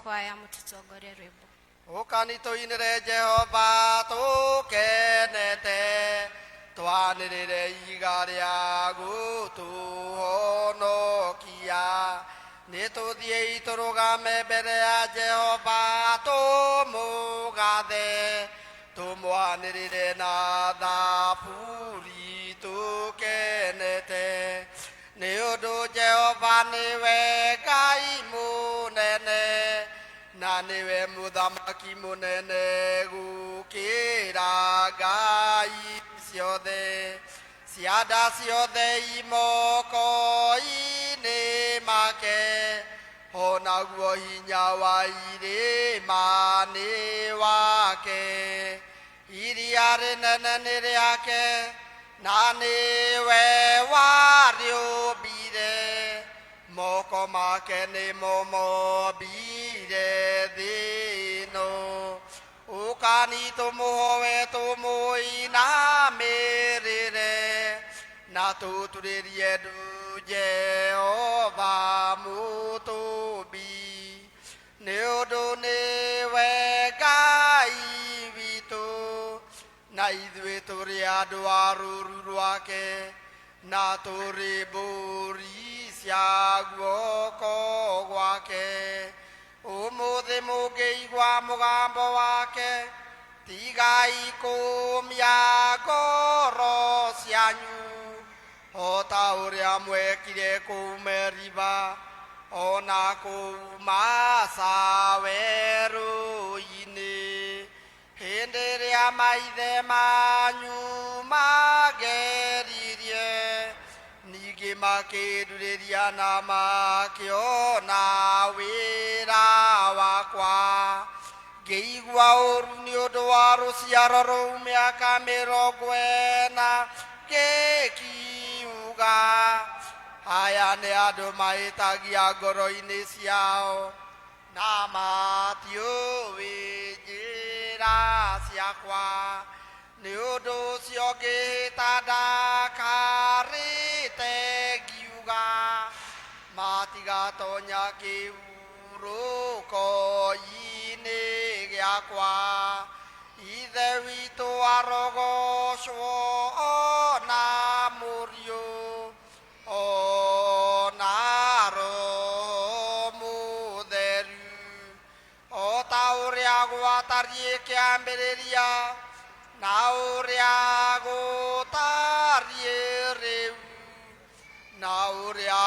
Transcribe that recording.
choir mututongore rwimbo. Ukanitoinire Jehova tukenete twanirire iga rĩaku tuhonokia nĩtũthiĩ tũrũgame mbere ya Jehova tũmũgathe tũmwanĩrĩre na thaburi tũkenete nĩ ũndũ Jehova nĩwe Ngai mũnene na niwe muthamaki munene gukira ngai ciothe cianda ciothe imoko-inĩ make onaguo hinya wa irĩma nĩ wake iria rĩnene nĩ rĩake na nĩwe warĩũmbire moko make nĩmo mombire thĩ ĩno ũkani tũmũhoe tũmũinamĩrĩre na tũturĩrie ndu Jehova mũtũmbi nĩ ũndũ nĩwe Ngai witũ na ithuĩ tũrĩ andũ a rũũru rwake na tũrĩ mbũri cia guoko gwake ũmũthĩ mũngĩigua mũgambo wake tigai kũmia ngoro cianyu o ta ũrĩa mwekire kũu Meriba ona kũu Masa werũ-inĩ hĩndĩ ĩrĩa maithe manyu mageririe ningĩ makĩndurĩria na makĩona wĩra wakwa ngĩigua ũũru nĩ ũndũ wa rũciaro rũu mĩaka 40 ngĩkiuga aya nĩ andũ mahĩtagia ngoro-inĩ ciao na matiũĩ njĩra ciakwa nĩ ũndũ ũcio ngĩhĩta ndakarĩte ngiuga matigatonya kĩhurũko-inĩ gĩakwa ithe witũ arogocwo ona mũriũ ona Roho Mũtheru o ta ũrĩa gwatariĩ kĩambĩrĩria na ũrĩa gũtariĩ rĩu na ũrĩa